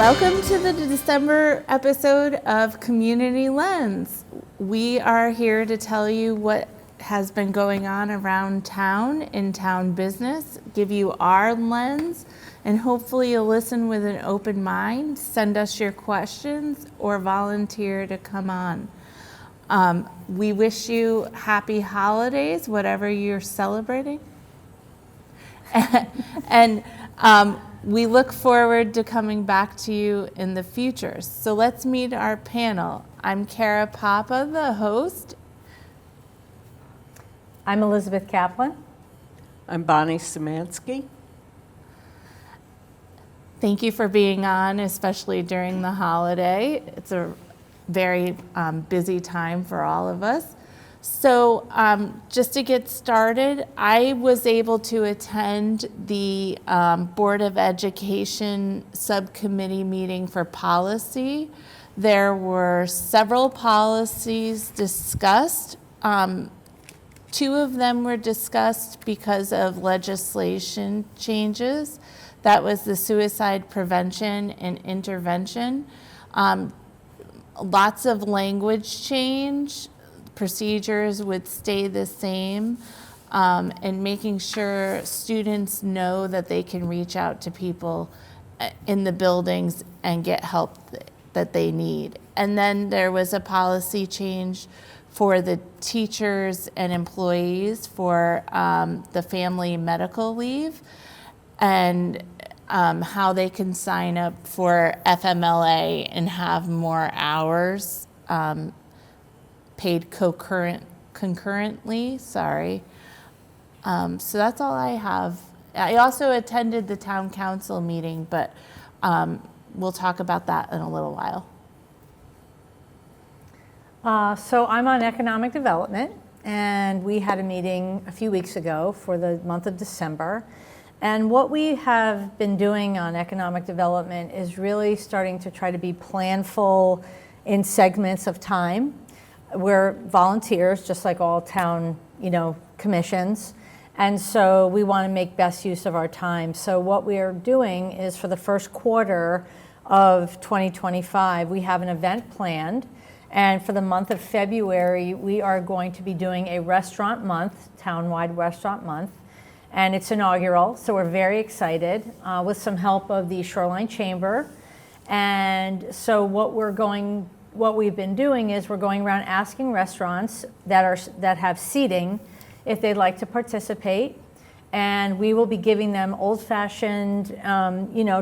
Welcome to the December episode of Community Lens. We are here to tell you what has been going on around town, in town business, give you our lens, and hopefully you'll listen with an open mind, send us your questions, or volunteer to come on. We wish you happy holidays, whatever you're celebrating. And we look forward to coming back to you in the future. So let's meet our panel. I'm Kara Papa, the host. I'm Elizabeth Kaplan. I'm Bonnie Szymanski. Thank you for being on, especially during the holiday. It's a very busy time for all of us. So just to get started, I was able to attend the Board of Education subcommittee meeting for policy. There were several policies discussed. Two of them were discussed because of legislation changes. That was the suicide prevention and intervention. Lots of language change. Procedures would stay the same, and making sure students know that they can reach out to people in the buildings and get help that they need. And then there was a policy change for the teachers and employees for the family medical leave, and how they can sign up for FMLA and have more hours paid concurrently, sorry. So that's all I have. I also attended the town council meeting, but we'll talk about that in a little while. So I'm on economic development, and we had a meeting a few weeks ago for the month of December. And what we have been doing on economic development is really starting to try to be planful in segments of time. We're volunteers, just like all town, commissions. And so we want to make best use of our time. So what we are doing is for the first quarter of 2025, we have an event planned. And for the month of February, we are going to be doing a restaurant month, townwide restaurant month. And it's inaugural, so we're very excited, with some help of the Shoreline Chamber. And so what we've been doing is we're going around asking restaurants that have seating if they'd like to participate, and we will be giving them old-fashioned,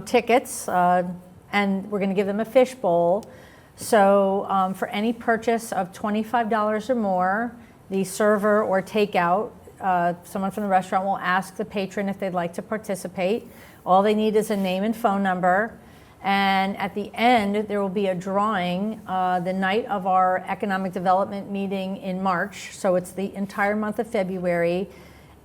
tickets, and we're going to give them a fish bowl. So for any purchase of $25 or more, the server or takeout, someone from the restaurant will ask the patron if they'd like to participate. All they need is a name and phone number. And at the end, there will be a drawing the night of our economic development meeting in March. So it's the entire month of February.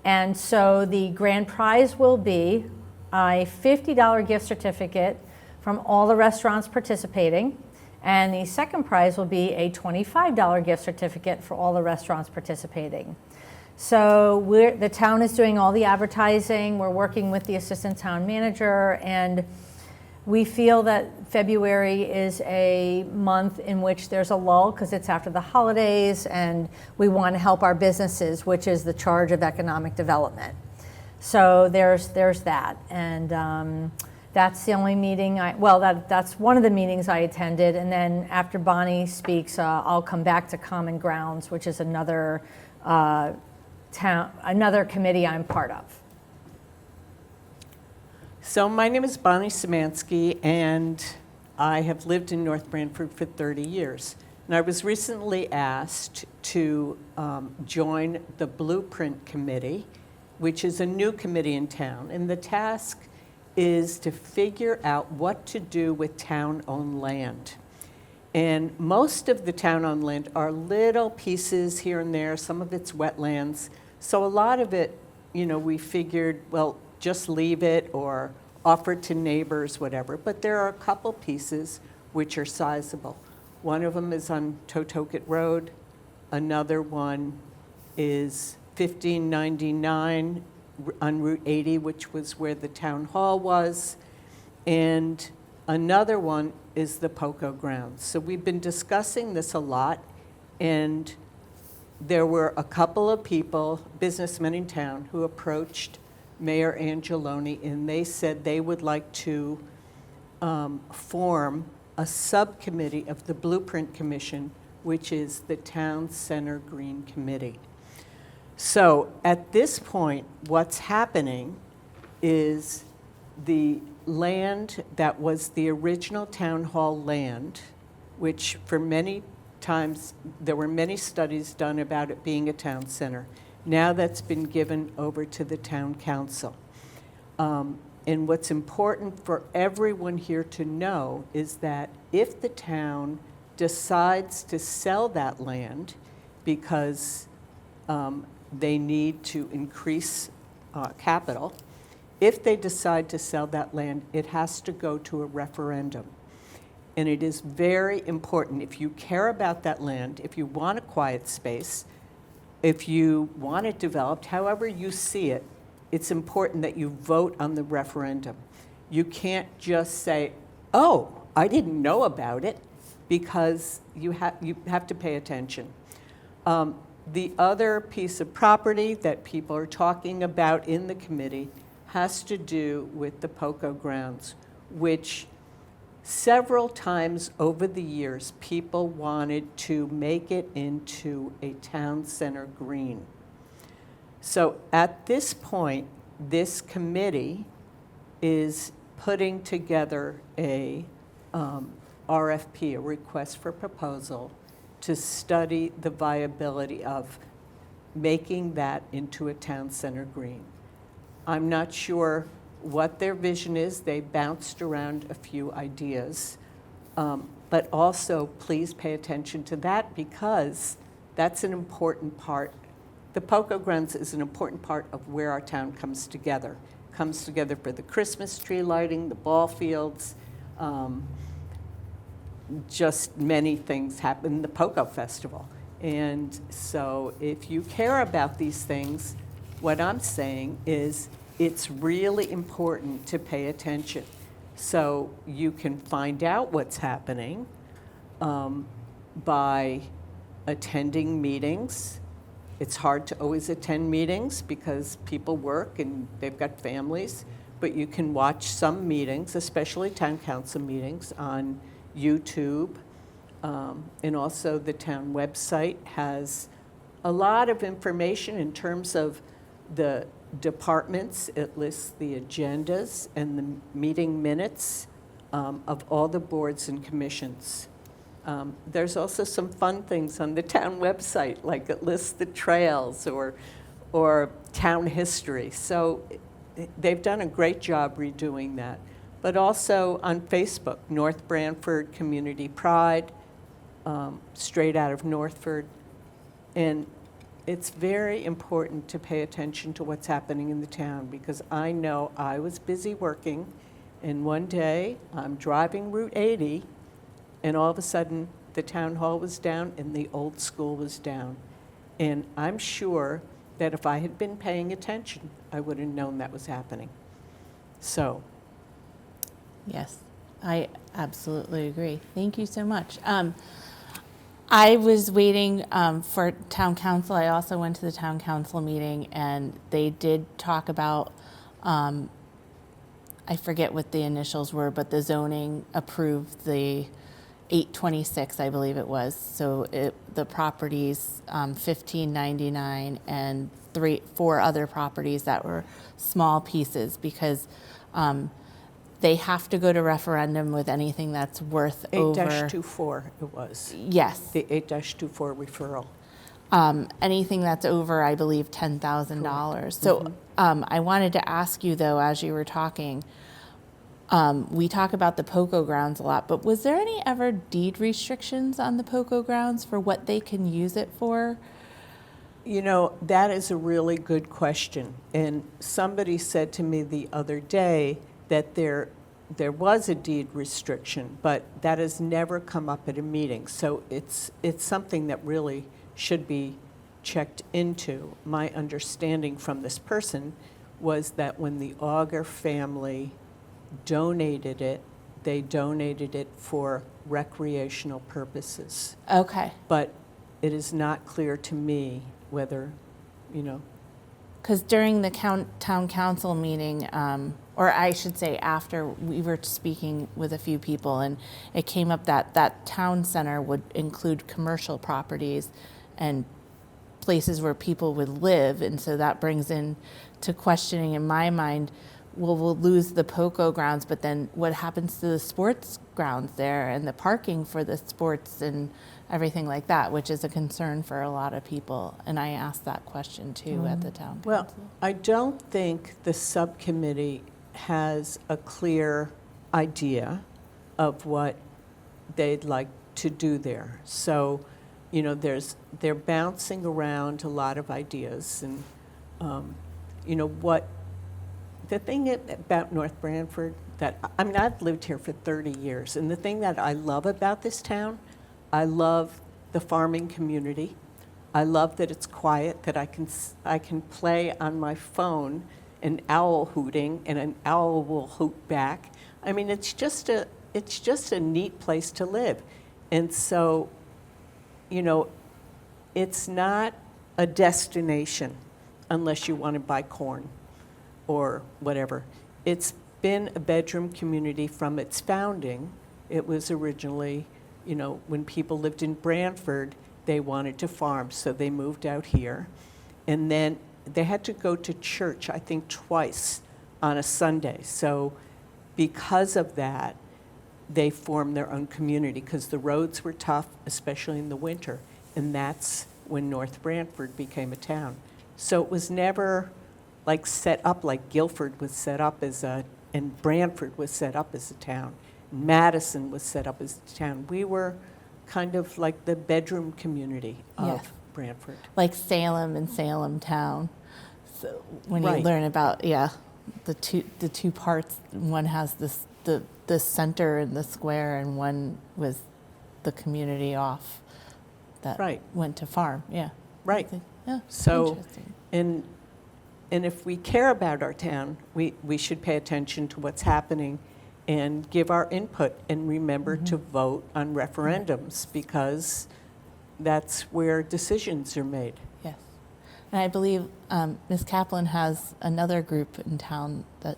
And so the grand prize will be a $50 gift certificate from all the restaurants participating. And the second prize will be a $25 gift certificate for all the restaurants participating. So the town is doing all the advertising. We're working with the assistant town manager, and we feel that February is a month in which there's a lull because it's after the holidays, and we want to help our businesses, which is the charge of economic development. So there's that, and that's the only meeting that's one of the meetings I attended. And then after Bonnie speaks, I'll come back to Common Grounds, which is another committee I'm part of. So my name is Bonnie Szymanski, and I have lived in North Branford for 30 years. And I was recently asked to join the Blueprint Committee, which is a new committee in town. And the task is to figure out what to do with town-owned land. And most of the town-owned land are little pieces here and there. Some of it's wetlands. So a lot of it, we figured, well, just leave it or offer it to neighbors, whatever. But there are a couple pieces which are sizable. One of them is on Totoket Road. Another one is 1599 on Route 80, which was where the town hall was. And Another one is the POCO grounds. So we've been discussing this a lot, and there were a couple of people, businessmen in town, who approached Mayor Angeloni, and they said they would like to form a subcommittee of the Blueprint Commission, which is the Town Center Green Committee. So at this point, what's happening is the land that was the original town hall land, which for many times, there were many studies done about it being a town center. Now that's been given over to the town council. And what's important for everyone here to know is that if the town decides to sell that land because they need to increase capital, if they decide to sell that land, it has to go to a referendum. And it is very important, if you care about that land, if you want a quiet space, if you want it developed, however you see it, it's important that you vote on the referendum. You can't just say, oh, I didn't know about it, because you have to pay attention. The other piece of property that people are talking about in the committee has to do with the POCO grounds, which several times over the years, people wanted to make it into a town center green. So at this point, this committee is putting together a RFP, a request for proposal, to study the viability of making that into a town center green. I'm not sure what their vision is. They bounced around a few ideas. But also, please pay attention to that, because that's an important part. The POCO grounds is an important part of where our town comes together. Comes together for the Christmas tree lighting, the ball fields, just many things happen in the POCO Festival. And so if you care about these things, what I'm saying is it's really important to pay attention. So you can find out what's happening by attending meetings. It's hard to always attend meetings because people work and they've got families, but you can watch some meetings, especially town council meetings, on YouTube. And also the town website has a lot of information in terms of the departments. It lists the agendas and the meeting minutes of all the boards and commissions. There's also some fun things on the town website, like it lists the trails or town history. So they've done a great job redoing that. But also on Facebook, North Branford Community Pride, straight out of Northford. And it's very important to pay attention to what's happening in the town, because I know I was busy working, and one day I'm driving Route 80, and all of a sudden the town hall was down and the old school was down. And I'm sure that if I had been paying attention, I would have known that was happening. So. Yes, I absolutely agree. Thank you so much. I was waiting for town council. I also went to the town council meeting, and they did talk about, I forget what the initials were, but the zoning approved the 826, I believe it was. So the properties, 1599, and 4 other properties that were small pieces, because they have to go to referendum with anything that's worth over 8-24 it was. Yes. The 8-24 referral. Anything that's over, I believe, $10,000. So I wanted to ask you, though, as you were talking, we talk about the POCO grounds a lot, but was there any ever deed restrictions on the POCO grounds for what they can use it for? You know, that is a really good question. And somebody said to me the other day that there was a deed restriction, but that has never come up at a meeting. So it's something that really should be checked into. My understanding from this person was that when the Auger family donated it they donated it for recreational purposes. Okay. But it is not clear to me whether, you know, Because during the town council meeting, or I should say after, we were speaking with a few people, and it came up that that town center would include commercial properties and places where people would live, and so that brings in to questioning in my mind, well, we'll lose the POCO grounds, but then what happens to the sports grounds there and the parking for the sports and everything like that, which is a concern for a lot of people. And I asked that question too at the town council. well, I don't think the subcommittee has a clear idea of what they'd like to do there. So, you know, they're bouncing around a lot of ideas, and you know what. The thing about North Branford that, I mean, I've lived here for 30 years, and the thing that I love about this town, I love the farming community. I love that it's quiet, that I can play on my phone an owl hooting, and an owl will hoot back. I mean, it's just a neat place to live. And so, you know, it's not a destination unless you want to buy corn or whatever. It's been a bedroom community from its founding. It was originally, you know, when people lived in Branford, they wanted to farm, so they moved out here. And then they had to go to church, I think, twice on a Sunday. So because of that, they formed their own community, because the roads were tough, especially in the winter. And that's when North Branford became a town. So it was never like set up like Guilford was set up as and Branford was set up as a town. Madison was set up as a town. We were kind of like the bedroom community of Yes. Branford. Like Salem and Salem Town. So when Right. you learn about, the two parts, one has the center and the square, and one was the community that Right. went to farm. Yeah. Right. Yeah. So, interesting. and if we care about our town, we should pay attention to what's happening and give our input, and remember to vote on referendums, because that's where decisions are made. Yes. And I believe Ms. Kaplan has another group in town that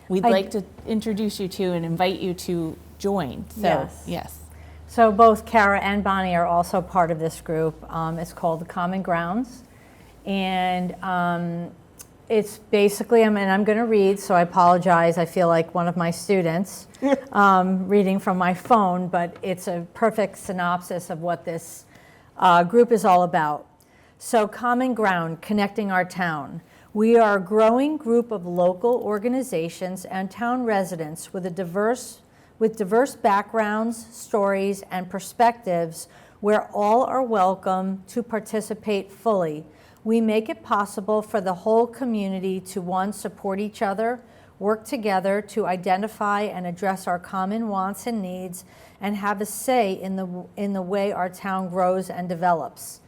we'd I like to introduce you to and invite you to join. So, Yes. yes. So both Kara and Bonnie are also part of this group. It's called the Common Grounds. And it's basically, I'm going to read, so I apologize. I feel like one of my students reading from my phone, but it's a perfect synopsis of what this group is all about. So Common Ground, connecting our town. We are a growing group of local organizations and town residents with diverse backgrounds, stories, and perspectives, where all are welcome to participate fully. We make it possible for the whole community to, one, support each other, work together to identify and address our common wants and needs, and have a say in the way our town grows and develops.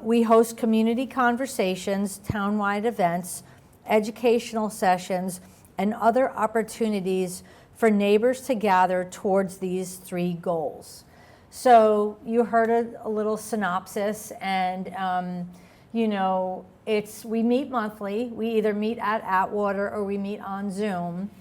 We host community conversations, townwide events, educational sessions, and other opportunities for neighbors to gather towards these three goals. So you heard a little synopsis, and you know, we meet monthly. We either meet at Atwater or we meet on Zoom,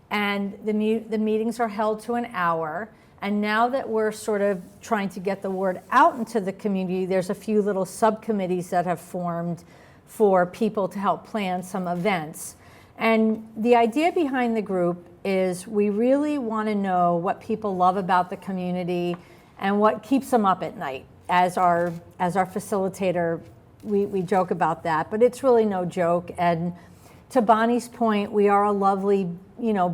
and the meetings are held to an hour. And now that we're sort of trying to get the word out into the community, there's a few little subcommittees that have formed for people to help plan some events. And the idea behind the group is we really want to know what people love about the community and what keeps them up at night. As our facilitator, we joke about that, but it's really no joke. And to Bonnie's point, we are a lovely,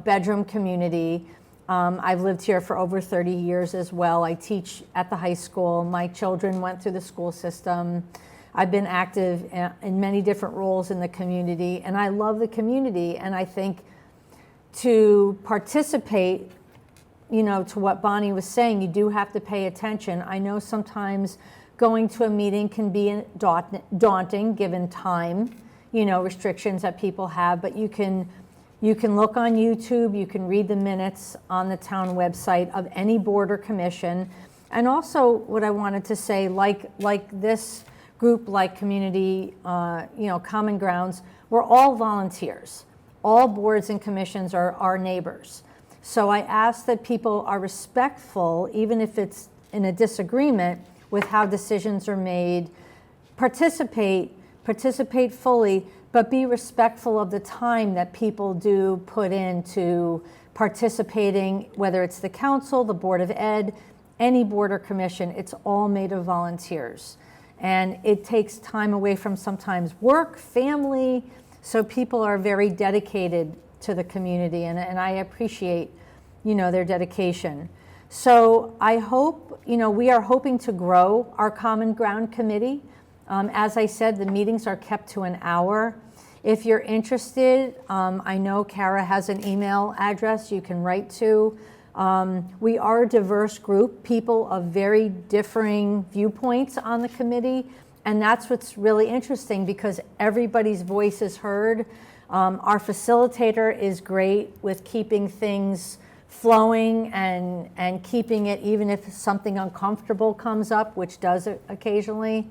bedroom community. I've lived here for over 30 years as well. I teach at the high school. My children went through the school system. I've been active in many different roles in the community, and I love the community. And I think to participate, to what Bonnie was saying, you do have to pay attention. I know sometimes going to a meeting can be daunting given time, restrictions that people have, but you can You can look on YouTube, you can read the minutes on the town website of any board or commission. And also what I wanted to say, like this group, like Community, Common Grounds, we're all volunteers. All boards and commissions are our neighbors. So I ask that people are respectful, even if it's in a disagreement with how decisions are made. Participate fully, but be respectful of the time that people do put into participating, whether it's the council, the Board of Ed, any board or commission, it's all made of volunteers. And it takes time away from sometimes work, family, so people are very dedicated to the community, and I appreciate, their dedication. So I hope, we are hoping to grow our Common Ground Committee. As I said, the meetings are kept to an hour. If you're interested, I know Kara has an email address you can write to. We are a diverse group, people of very differing viewpoints on the committee, and that's what's really interesting because everybody's voice is heard. Our facilitator is great with keeping things flowing and keeping it, even if something uncomfortable comes up, which does occasionally.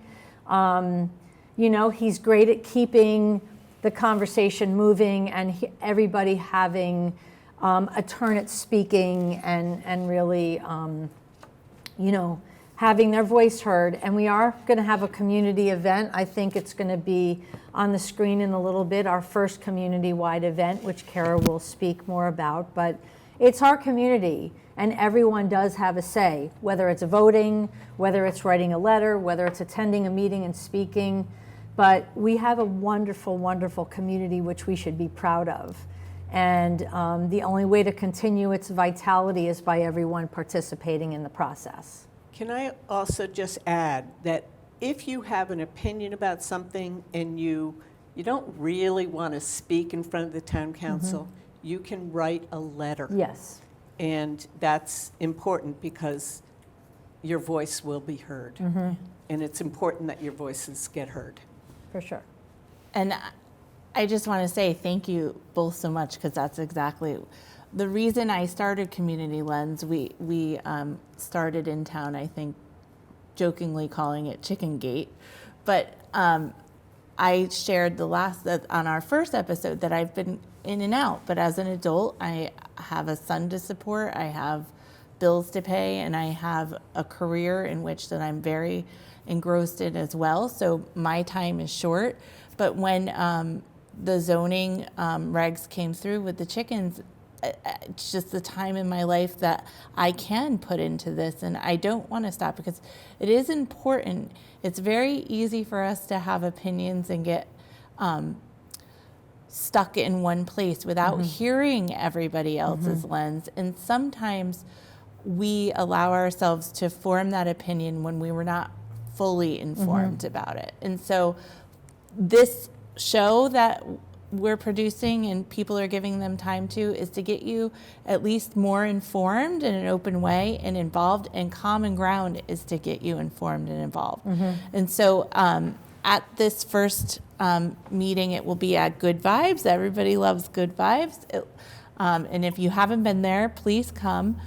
He's great at keeping the conversation moving and everybody having a turn at speaking and really, having their voice heard. And we are going to have a community event. I think it's going to be on the screen in a little bit, our first community-wide event, which Kara will speak more about. But it's our community, and everyone does have a say, whether it's voting, whether it's writing a letter, whether it's attending a meeting and speaking. But we have a wonderful, wonderful community, which we should be proud of. And the only way to continue its vitality is by everyone participating in the process. Can I also just add that if you have an opinion about something and you don't really want to speak in front of the town council, you can write a letter. Yes. And that's important because your voice will be heard. And it's important that your voices get heard. For sure. And I just want to say thank you both so much, because that's exactly the reason I started Community Lens. We started in town, I think, jokingly calling it Chicken Gate, but I shared on our first episode that I've been in and out, but as an adult, I have a son to support, I have bills to pay, and I have a career in which that I'm very engrossed in as well. So my time is short. But when the zoning regs came through with the chickens, it's just the time in my life that I can put into this, and I don't want to stop because it is important. It's very easy for us to have opinions and get stuck in one place without hearing everybody else's lens. And sometimes we allow ourselves to form that opinion when we were not fully informed about it. And so this show that we're producing and people are giving them time to is to get you at least more informed in an open way and involved, and Common Ground is to get you informed and involved. And so at this first meeting, it will be at Good Vibes. Everybody loves Good Vibes. And if you haven't been there, please come.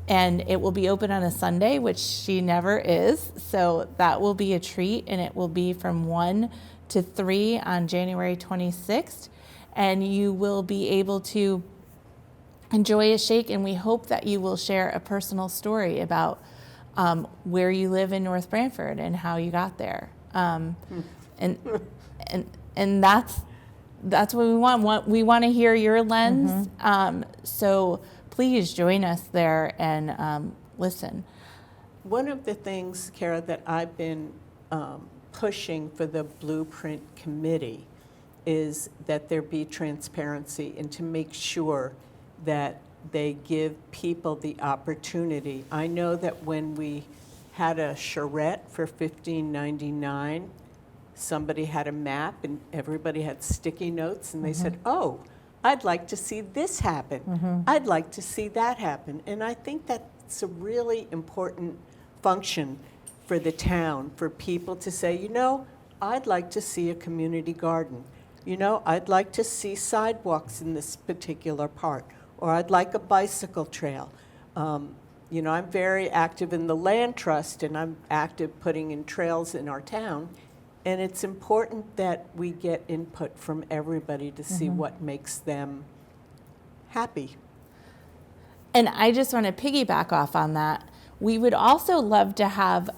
And it will be open on a Sunday, which she never is. So that will be a treat, and it will be from 1 to 3 on January 26th. And you will be able to enjoy a shake, and we hope that you will share a personal story about where you live in North Branford and how you got there. And that's what we want. We want to hear your lens. So please join us there and listen. One of the things, Kara, that I've been pushing for the Blueprint Committee is that there be transparency and to make sure that they give people the opportunity. I know that when we had a charrette for $15.99, somebody had a map and everybody had sticky notes, and they said, oh, I'd like to see this happen. I'd like to see that happen. And I think that's a really important function for the town, for people to say, I'd like to see a community garden. you know, I'd like to see sidewalks in this particular part, or I'd like a bicycle trail. You know, I'm very active in the land trust, and I'm active putting in trails in our town. And it's important that we get input from everybody to see what makes them happy. And I just want to piggyback off on that. We would also love to have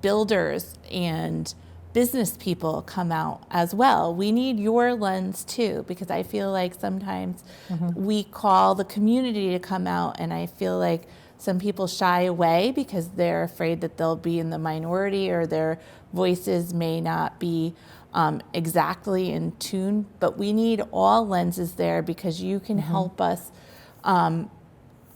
builders and business people come out as well. We need your lens too, because I feel like sometimes we call the community to come out, and I feel like some people shy away because they're afraid that they'll be in the minority or their voices may not be exactly in tune. But we need all lenses there, because you can help us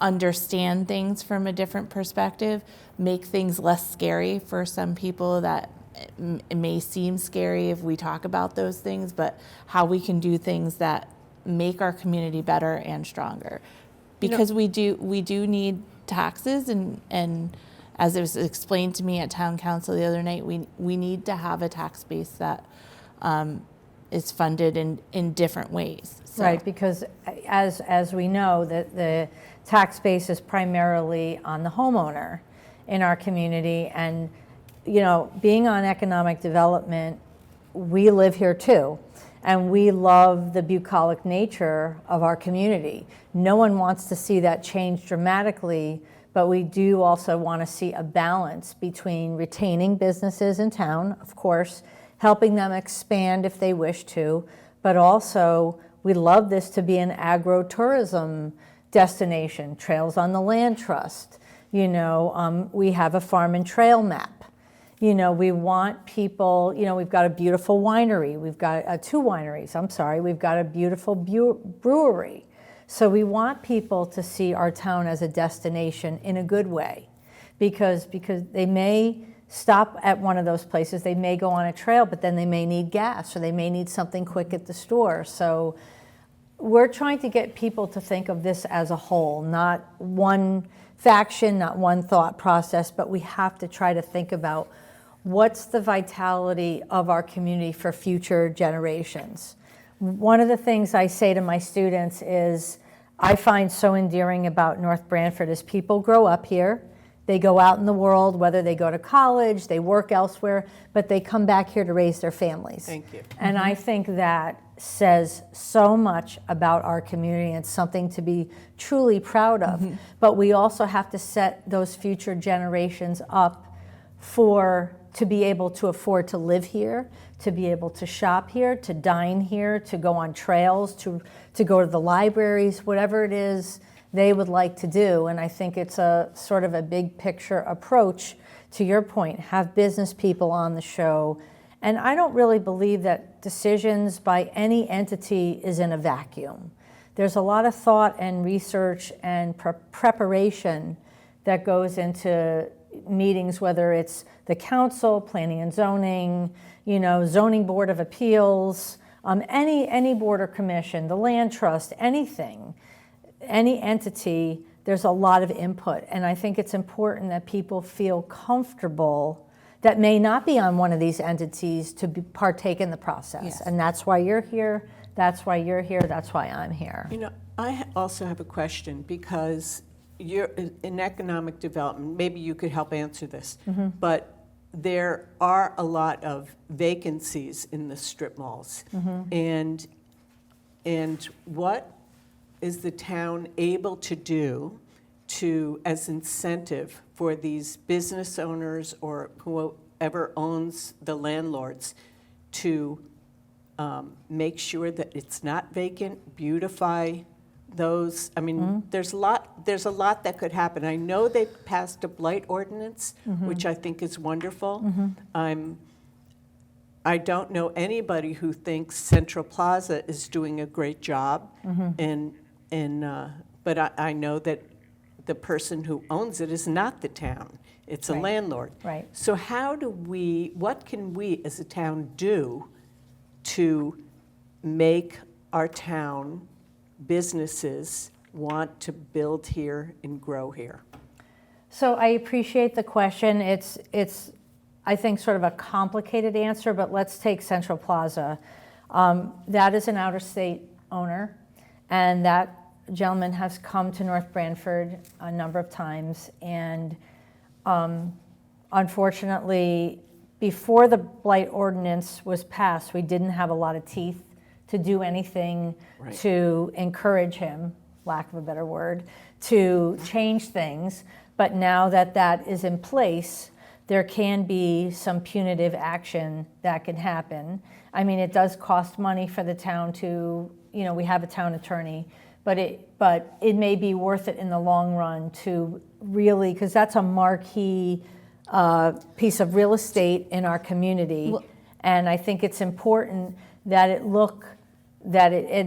understand things from a different perspective, make things less scary for some people that it may seem scary if we talk about those things, but how we can do things that make our community better and stronger. Because we do need taxes, and as it was explained to me at town council the other night, we need to have a tax base that is funded in different ways. So. Right, because as we know, that the tax base is primarily on the homeowner in our community. And, you know, being on economic development, we live here too. And we love the bucolic nature of our community. No one wants to see that change dramatically, but we do also want to see a balance between retaining businesses in town, of course, helping them expand if they wish to, but also we love this to be an agro-tourism destination, trails on the land trust. You know, we have a farm and trail map. You know, we want people, you know, we've got a beautiful winery. We've got 2 wineries, I'm sorry. We've got a beautiful brewery. So we want people to see our town as a destination in a good way, because they may stop at one of those places, they may go on a trail, but then they may need gas or they may need something quick at the store. So we're trying to get people to think of this as a whole, not one faction, not one thought process, but we have to try to think about what's the vitality of our community for future generations. One of the things I say to my students is, I find so endearing about North Branford is people grow up here, they go out in the world, whether they go to college, they work elsewhere, but they come back here to raise their families. Thank you. And I think that says so much about our community, and something to be truly proud of. But we also have to set those future generations up to be able to afford to live here, to be able to shop here, to dine here, to go on trails, to go to the libraries, whatever it is they would like to do. And I think it's a sort of a big picture approach. To your point, have business people on the show. And I don't really believe that decisions by any entity is in a vacuum. There's a lot of thought and research and preparation that goes into meetings, whether it's the council, planning and zoning, you know, zoning board of appeals, any board or commission, the land trust, anything, any entity, there's a lot of input. And I think it's important that people feel comfortable that may not be on one of these entities to partake in the process. Yes. And that's why you're here, that's why you're here, that's why I'm here. You know, I also have a question, because you're in economic development. Maybe you could help answer this. But there are a lot of vacancies in the strip malls. And what is the town able to do as incentive for these business owners or whoever owns the landlords to make sure that it's not vacant, beautify those? I mean, there's a lot that could happen. I know they passed a blight ordinance, which I think is wonderful. I don't know anybody who thinks Central Plaza is doing a great job, but I know that the person who owns it is not the town. It's a landlord. Right. So what can we as a town do to make our town businesses want to build here and grow here? So I appreciate the question. It's I think, sort of a complicated answer, but let's take Central Plaza. That is an out-of-state owner, and that gentleman has come to North Branford a number of times, and unfortunately, before the blight ordinance was passed, we didn't have a lot of teeth to do anything Right. to encourage him, lack of a better word, to change things. But now that that is in place, there can be some punitive action that can happen. I mean, it does cost money for the town to, we have a town attorney, but it may be worth it in the long run to really, because that's a marquee piece of real estate in our community. And I think it's important that it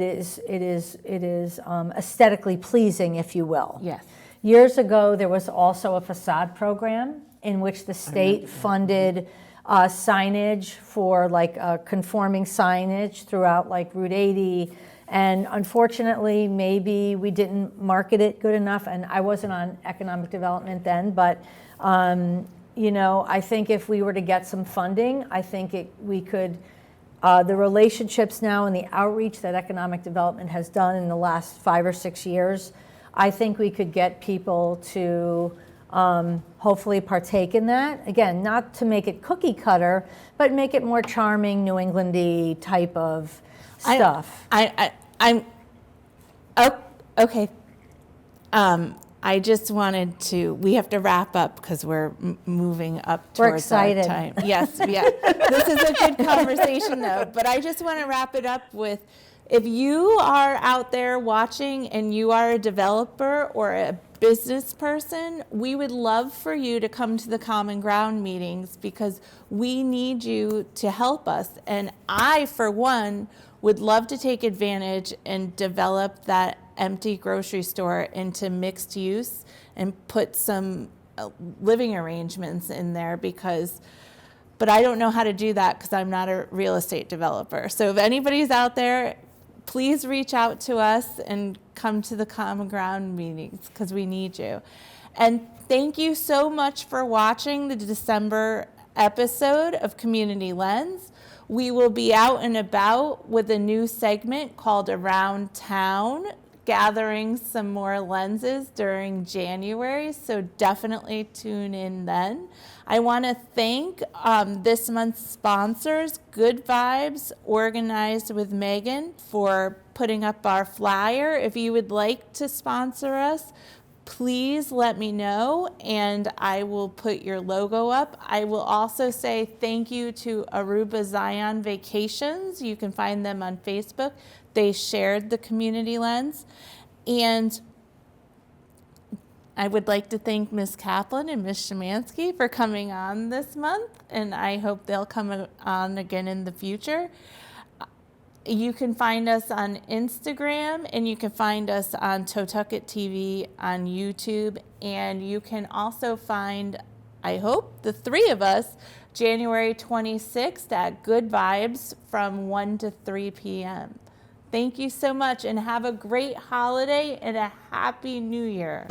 is aesthetically pleasing, if you will. Yes. Years ago, there was also a facade program in which the state funded signage for conforming signage throughout like Route 80. And unfortunately, maybe we didn't market it good enough. And I wasn't on economic development then, but I think if we were to get some funding, I think we could, the relationships now and the outreach that economic development has done in the last 5 or 6 years, I think we could get people to hopefully partake in that. Again, not to make it cookie cutter, but make it more charming, New England-y type of stuff. Okay. I just wanted to, we have to wrap up because we're moving up towards our excited. time. Yes, yeah. This is a good conversation though, but I just want to wrap it up with, if you are out there watching and you are a developer or a business person, we would love for you to come to the Common Ground meetings because we need you to help us. And I, for one, would love to take advantage and develop that empty grocery store into mixed use and put some living arrangements in there but I don't know how to do that because I'm not a real estate developer. So if anybody's out there, please reach out to us and come to the Common Ground meetings because we need you. And thank you so much for watching the December episode of Community Lens. We will be out and about with a new segment called Around Town, gathering some more lenses during January, so definitely tune in then. I want to thank this month's sponsors, Good Vibes, Organized with Megan, for putting up our flyer. If you would like to sponsor us, please let me know and I will put your logo up. I will also say thank you to Aruba Zion Vacations. You can find them on Facebook. They shared the Community Lens. And I would like to thank Ms. Kaplan and Ms. Szymanski for coming on this month, and I hope they'll come on again in the future. You can find us on Instagram, and you can find us on Totucket TV on YouTube, and you can also find, I hope, the three of us January 26th at Good Vibes from 1 to 3 p.m. Thank you so much, and have a great holiday and a happy new year.